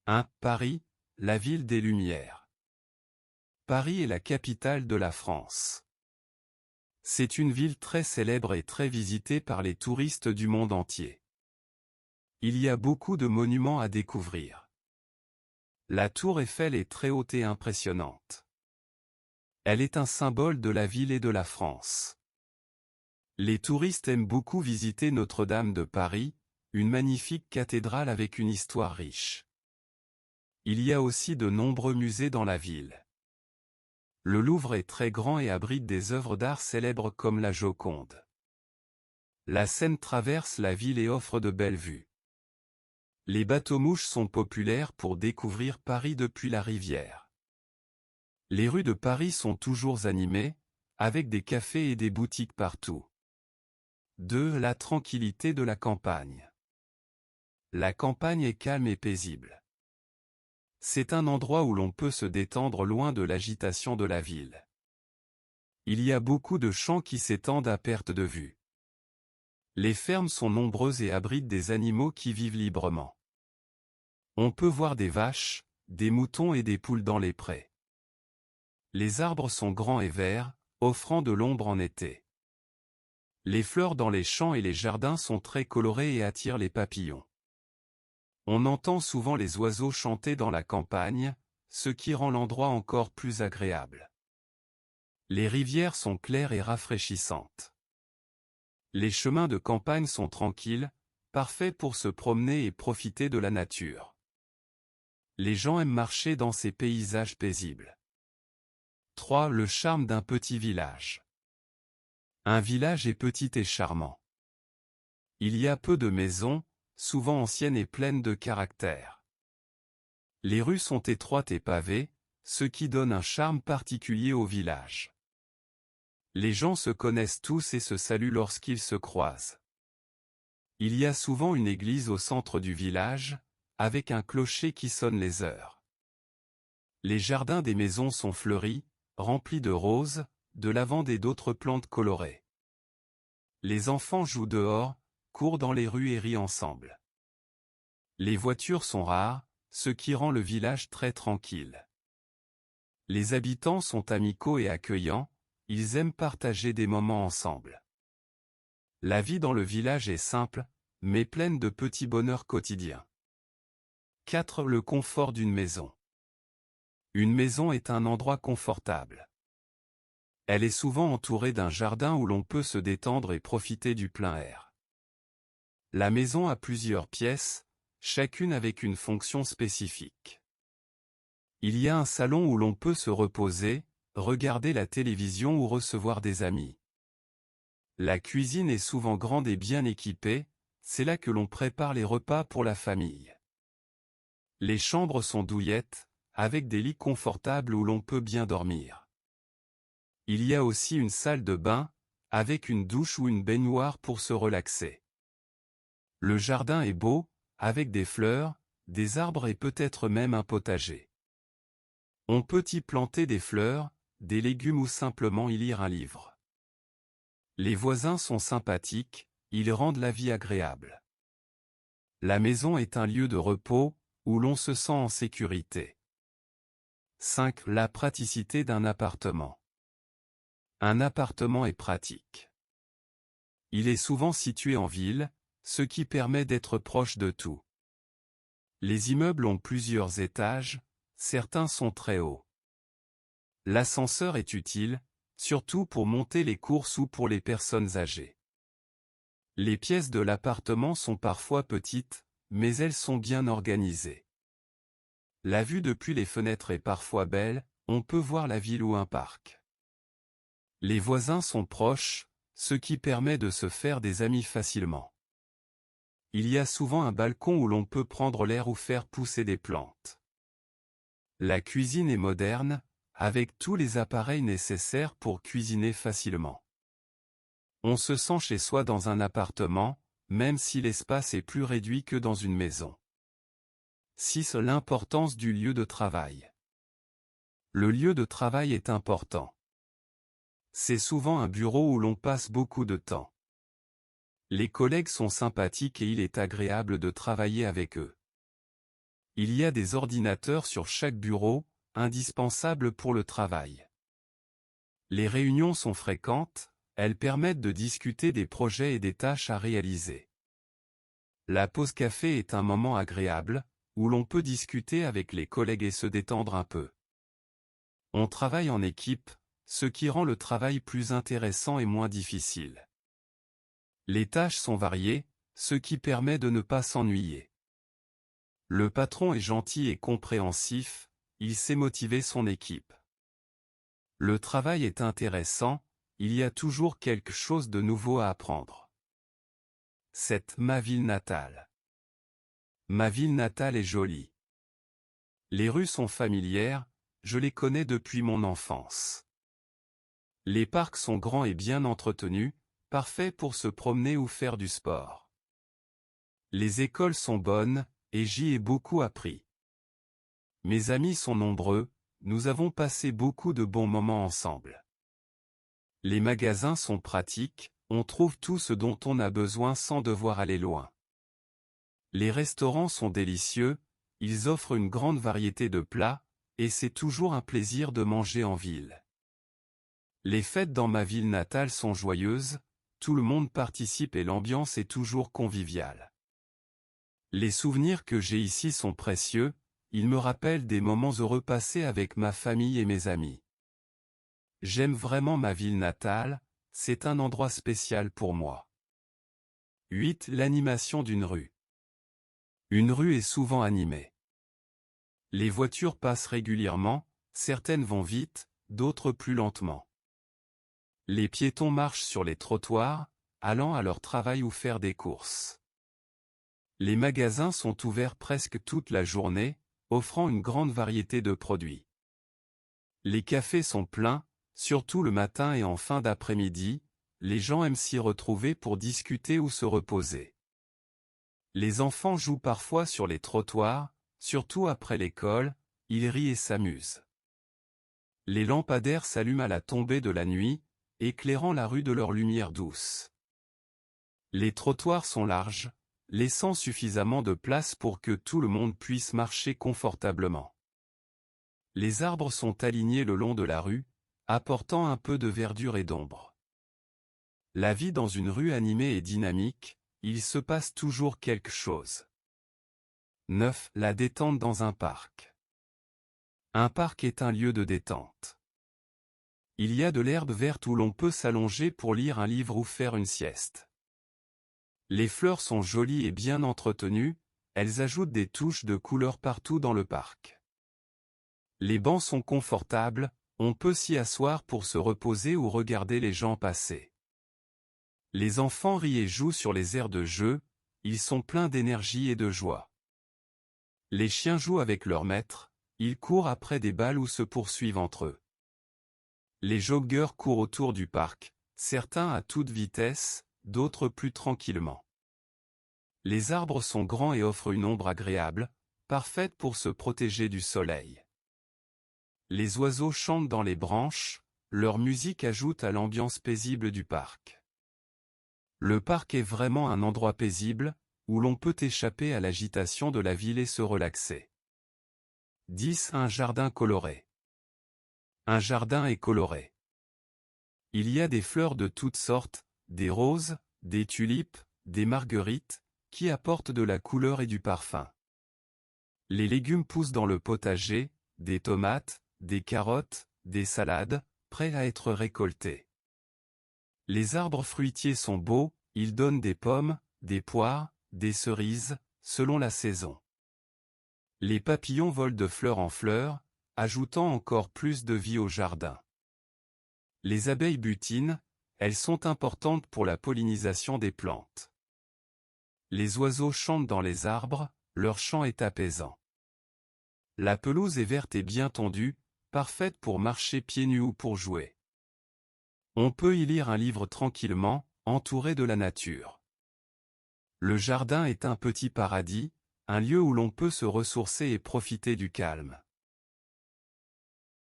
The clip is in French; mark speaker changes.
Speaker 1: 1. Paris, la ville des Lumières. Paris est la capitale de la France. C'est une ville très célèbre et très visitée par les touristes du monde entier. Il y a beaucoup de monuments à découvrir. La tour Eiffel est très haute et impressionnante. Elle est un symbole de la ville et de la France. Les touristes aiment beaucoup visiter Notre-Dame de Paris, une magnifique cathédrale avec une histoire riche. Il y a aussi de nombreux musées dans la ville. Le Louvre est très grand et abrite des œuvres d'art célèbres comme la Joconde. La Seine traverse la ville et offre de belles vues. Les bateaux-mouches sont populaires pour découvrir Paris depuis la rivière. Les rues de Paris sont toujours animées, avec des cafés et des boutiques partout. 2. La tranquillité de la campagne. La campagne est calme et paisible. C'est un endroit où l'on peut se détendre loin de l'agitation de la ville. Il y a beaucoup de champs qui s'étendent à perte de vue. Les fermes sont nombreuses et abritent des animaux qui vivent librement. On peut voir des vaches, des moutons et des poules dans les prés. Les arbres sont grands et verts, offrant de l'ombre en été. Les fleurs dans les champs et les jardins sont très colorées et attirent les papillons. On entend souvent les oiseaux chanter dans la campagne, ce qui rend l'endroit encore plus agréable. Les rivières sont claires et rafraîchissantes. Les chemins de campagne sont tranquilles, parfaits pour se promener et profiter de la nature. Les gens aiment marcher dans ces paysages paisibles. 3. Le charme d'un petit village. Un village est petit et charmant. Il y a peu de maisons, souvent anciennes et pleines de caractère. Les rues sont étroites et pavées, ce qui donne un charme particulier au village. Les gens se connaissent tous et se saluent lorsqu'ils se croisent. Il y a souvent une église au centre du village, avec un clocher qui sonne les heures. Les jardins des maisons sont fleuris, remplis de roses, de lavande et d'autres plantes colorées. Les enfants jouent dehors, courent dans les rues et rient ensemble. Les voitures sont rares, ce qui rend le village très tranquille. Les habitants sont amicaux et accueillants, ils aiment partager des moments ensemble. La vie dans le village est simple, mais pleine de petits bonheurs quotidiens. 4. Le confort d'une maison. Une maison est un endroit confortable. Elle est souvent entourée d'un jardin où l'on peut se détendre et profiter du plein air. La maison a plusieurs pièces, chacune avec une fonction spécifique. Il y a un salon où l'on peut se reposer, regarder la télévision ou recevoir des amis. La cuisine est souvent grande et bien équipée, c'est là que l'on prépare les repas pour la famille. Les chambres sont douillettes, avec des lits confortables où l'on peut bien dormir. Il y a aussi une salle de bain, avec une douche ou une baignoire pour se relaxer. Le jardin est beau, avec des fleurs, des arbres et peut-être même un potager. On peut y planter des fleurs, des légumes ou simplement y lire un livre. Les voisins sont sympathiques, ils rendent la vie agréable. La maison est un lieu de repos, où l'on se sent en sécurité. 5. La praticité d'un appartement. Un appartement est pratique. Il est souvent situé en ville, ce qui permet d'être proche de tout. Les immeubles ont plusieurs étages, certains sont très hauts. L'ascenseur est utile, surtout pour monter les courses ou pour les personnes âgées. Les pièces de l'appartement sont parfois petites, mais elles sont bien organisées. La vue depuis les fenêtres est parfois belle, on peut voir la ville ou un parc. Les voisins sont proches, ce qui permet de se faire des amis facilement. Il y a souvent un balcon où l'on peut prendre l'air ou faire pousser des plantes. La cuisine est moderne, avec tous les appareils nécessaires pour cuisiner facilement. On se sent chez soi dans un appartement, même si l'espace est plus réduit que dans une maison. 6. L'importance du lieu de travail. Le lieu de travail est important. C'est souvent un bureau où l'on passe beaucoup de temps. Les collègues sont sympathiques et il est agréable de travailler avec eux. Il y a des ordinateurs sur chaque bureau, indispensables pour le travail. Les réunions sont fréquentes, elles permettent de discuter des projets et des tâches à réaliser. La pause café est un moment agréable, où l'on peut discuter avec les collègues et se détendre un peu. On travaille en équipe, ce qui rend le travail plus intéressant et moins difficile. Les tâches sont variées, ce qui permet de ne pas s'ennuyer. Le patron est gentil et compréhensif, il sait motiver son équipe. Le travail est intéressant, il y a toujours quelque chose de nouveau à apprendre. C'est ma ville natale. Ma ville natale est jolie. Les rues sont familières, je les connais depuis mon enfance. Les parcs sont grands et bien entretenus, parfaits pour se promener ou faire du sport. Les écoles sont bonnes, et j'y ai beaucoup appris. Mes amis sont nombreux, nous avons passé beaucoup de bons moments ensemble. Les magasins sont pratiques, on trouve tout ce dont on a besoin sans devoir aller loin. Les restaurants sont délicieux, ils offrent une grande variété de plats, et c'est toujours un plaisir de manger en ville. Les fêtes dans ma ville natale sont joyeuses, tout le monde participe et l'ambiance est toujours conviviale. Les souvenirs que j'ai ici sont précieux, ils me rappellent des moments heureux passés avec ma famille et mes amis. J'aime vraiment ma ville natale, c'est un endroit spécial pour moi. 8. L'animation d'une rue. Une rue est souvent animée. Les voitures passent régulièrement, certaines vont vite, d'autres plus lentement. Les piétons marchent sur les trottoirs, allant à leur travail ou faire des courses. Les magasins sont ouverts presque toute la journée, offrant une grande variété de produits. Les cafés sont pleins, surtout le matin et en fin d'après-midi, les gens aiment s'y retrouver pour discuter ou se reposer. Les enfants jouent parfois sur les trottoirs, surtout après l'école, ils rient et s'amusent. Les lampadaires s'allument à la tombée de la nuit, éclairant la rue de leur lumière douce. Les trottoirs sont larges, laissant suffisamment de place pour que tout le monde puisse marcher confortablement. Les arbres sont alignés le long de la rue, apportant un peu de verdure et d'ombre. La vie dans une rue animée est dynamique, il se passe toujours quelque chose. 9. La détente dans un parc. Un parc est un lieu de détente. Il y a de l'herbe verte où l'on peut s'allonger pour lire un livre ou faire une sieste. Les fleurs sont jolies et bien entretenues, elles ajoutent des touches de couleur partout dans le parc. Les bancs sont confortables, on peut s'y asseoir pour se reposer ou regarder les gens passer. Les enfants rient et jouent sur les aires de jeu, ils sont pleins d'énergie et de joie. Les chiens jouent avec leur maître, ils courent après des balles ou se poursuivent entre eux. Les joggeurs courent autour du parc, certains à toute vitesse, d'autres plus tranquillement. Les arbres sont grands et offrent une ombre agréable, parfaite pour se protéger du soleil. Les oiseaux chantent dans les branches, leur musique ajoute à l'ambiance paisible du parc. Le parc est vraiment un endroit paisible, où l'on peut échapper à l'agitation de la ville et se relaxer. 10. Un jardin coloré. Un jardin est coloré. Il y a des fleurs de toutes sortes, des roses, des tulipes, des marguerites, qui apportent de la couleur et du parfum. Les légumes poussent dans le potager, des tomates, des carottes, des salades, prêts à être récoltés. Les arbres fruitiers sont beaux, ils donnent des pommes, des poires, des cerises, selon la saison. Les papillons volent de fleur en fleur, ajoutant encore plus de vie au jardin. Les abeilles butinent, elles sont importantes pour la pollinisation des plantes. Les oiseaux chantent dans les arbres, leur chant est apaisant. La pelouse est verte et bien tondue, parfaite pour marcher pieds nus ou pour jouer. On peut y lire un livre tranquillement, entouré de la nature. Le jardin est un petit paradis, un lieu où l'on peut se ressourcer et profiter du calme.